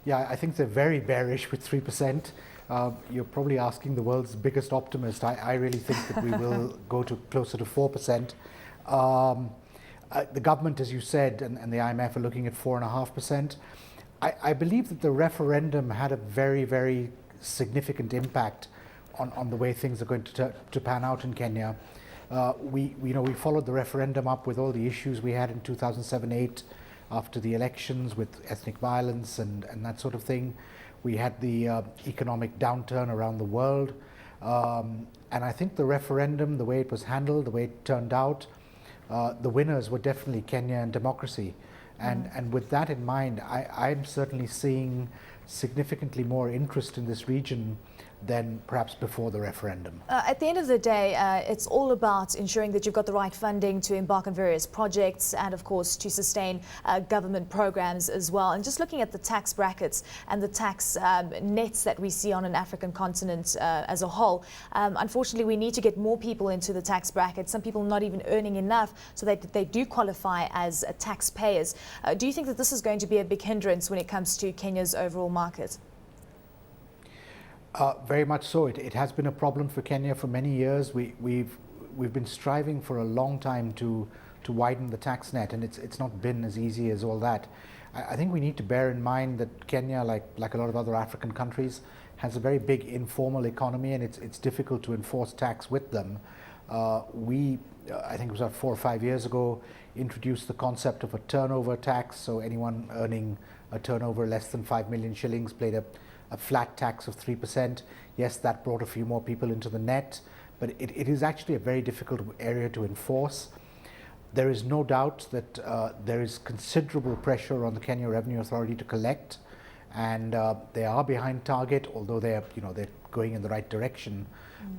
Yeah, I think they're very bearish with 3%. You're probably asking the world's biggest optimist. I really think that we will go to closer to 4%. The government, as you said, and the IMF are looking at 4.5%. I believe that the referendum had a very, very significant impact on the way things are going to pan out in Kenya. We followed the referendum up with all the issues we had in 2007-8 after the elections with ethnic violence and that sort of thing. We had the economic downturn around the world. And I think the referendum, the way it was handled, the way it turned out, the winners were definitely Kenya and democracy. And with that in mind, I'm certainly seeing significantly more interest in this region than perhaps before the referendum. At the end of the day, it's all about ensuring that you've got the right funding to embark on various projects and, of course, to sustain government programs as well. And just looking at the tax brackets and the tax nets that we see on an African continent as a whole, unfortunately, we need to get more people into the tax bracket. Some people not even earning enough so that they do qualify as taxpayers. Do you think that this is going to be a big hindrance when it comes to Kenya's overall market? Very much so. It has been a problem for Kenya for many years. We've been striving for a long time to widen the tax net, and it's not been as easy as all that. I think we need to bear in mind that Kenya, like a lot of other African countries, has a very big informal economy, and it's difficult to enforce tax with them. I think it was about 4 or 5 years ago, introduced the concept of a turnover tax. So anyone earning a turnover less than 5 million shillings paid a flat tax of 3%. Yes, that brought a few more people into the net, but it is actually a very difficult area to enforce. There is no doubt that there is considerable pressure on the Kenya Revenue Authority to collect, and they are behind target, although they're going in the right direction.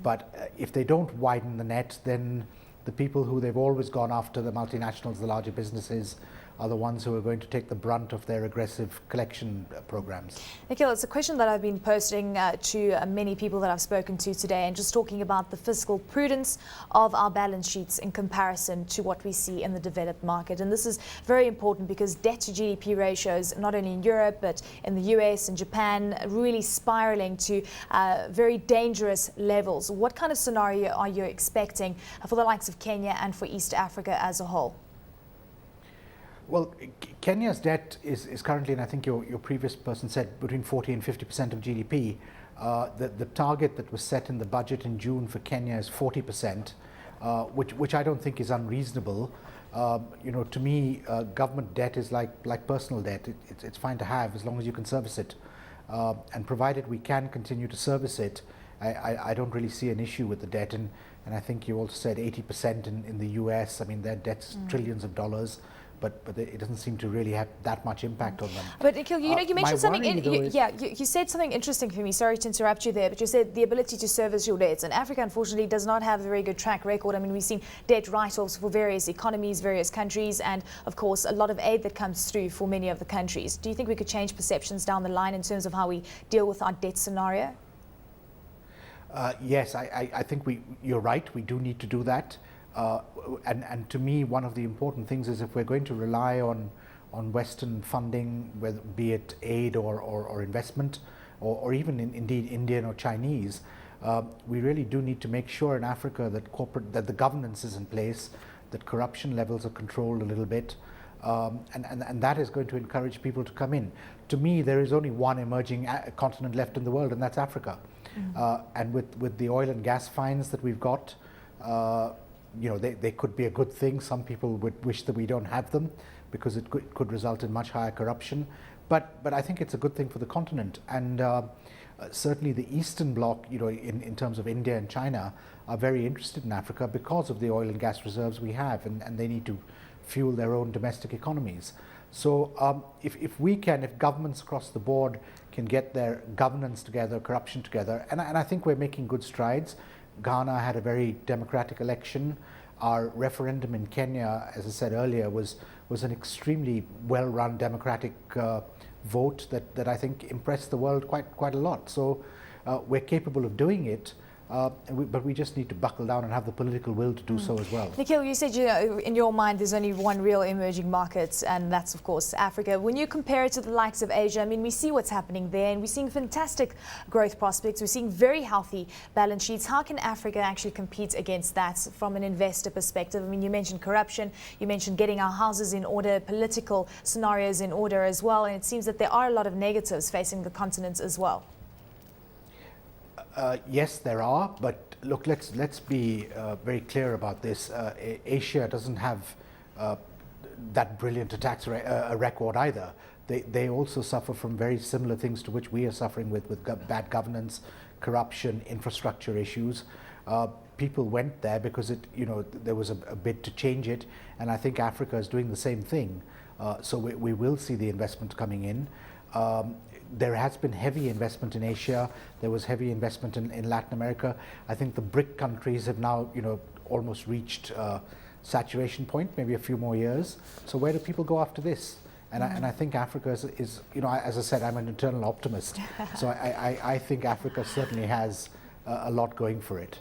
But if they don't widen the net, then the people who they've always gone after, the multinationals, the larger businesses, are the ones who are going to take the brunt of their aggressive collection programs. Nikhil, it's a question that I've been posting to many people that I've spoken to today, and just talking about the fiscal prudence of our balance sheets in comparison to what we see in the developed market. And this is very important because debt to GDP ratios, not only in Europe, but in the US and Japan, really spiraling to very dangerous levels. What kind of scenario are you expecting for the likes of Kenya and for East Africa as a whole? Well, Kenya's debt is currently, and I think your previous person said, between 40 and 50% of GDP. The target that was set in the budget in June for Kenya is 40%, which I don't think is unreasonable. To me, government debt is like personal debt. It's fine to have as long as you can service it. And provided we can continue to service it, I don't really see an issue with the debt. And I think you also said 80% in the US. I mean, their debt's trillions of dollars. But it doesn't seem to really have that much impact on them. But Nikhil, you mentioned something. You said something interesting for me. Sorry to interrupt you there, but you said the ability to service your debts. And Africa, unfortunately, does not have a very good track record. I mean, we've seen debt write-offs for various economies, various countries, and of course, a lot of aid that comes through for many of the countries. Do you think we could change perceptions down the line in terms of how we deal with our debt scenario? Yes, I think you're right. We do need to do that. And to me, one of the important things is if we're going to rely on Western funding, whether be it aid or investment, or even indeed Indian or Chinese, we really do need to make sure in Africa that the governance is in place, that corruption levels are controlled a little bit, and that is going to encourage people to come in. To me, there is only one emerging continent left in the world, and that's Africa. And with the oil and gas finds that we've got, they could be a good thing. Some people would wish that we don't have them because it could result in much higher corruption. But I think it's a good thing for the continent. And certainly the Eastern Bloc, in terms of India and China, are very interested in Africa because of the oil and gas reserves we have, and they need to fuel their own domestic economies. So if governments across the board can get their governance together, corruption together, and I think we're making good strides. Ghana had a very democratic election. Our referendum in Kenya, as I said earlier, was an extremely well-run democratic vote that I think impressed the world quite a lot. So we're capable of doing it. but we just need to buckle down and have the political will to do so as well. Nikhil, you said in your mind there's only one real emerging market, and that's of course Africa. When you compare it to the likes of Asia, I mean, we see what's happening there, and we're seeing fantastic growth prospects. We're seeing very healthy balance sheets. How can Africa actually compete against that from an investor perspective? I mean, you mentioned corruption, you mentioned getting our houses in order, political scenarios in order as well, and it seems that there are a lot of negatives facing the continent as well. Yes, there are, but look, let's be very clear about this. Asia doesn't have that brilliant a tax record either. They also suffer from very similar things to which we are suffering with bad governance, corruption, infrastructure issues. People went there because there was a bid to change it, and I think Africa is doing the same thing. So we will see the investment coming in. There has been heavy investment in Asia. There was heavy investment in Latin America. I think the BRIC countries have now, almost reached saturation point, maybe a few more years. So where do people go after this? And I think Africa is, as I said, I'm an eternal optimist. So I think Africa certainly has a lot going for it.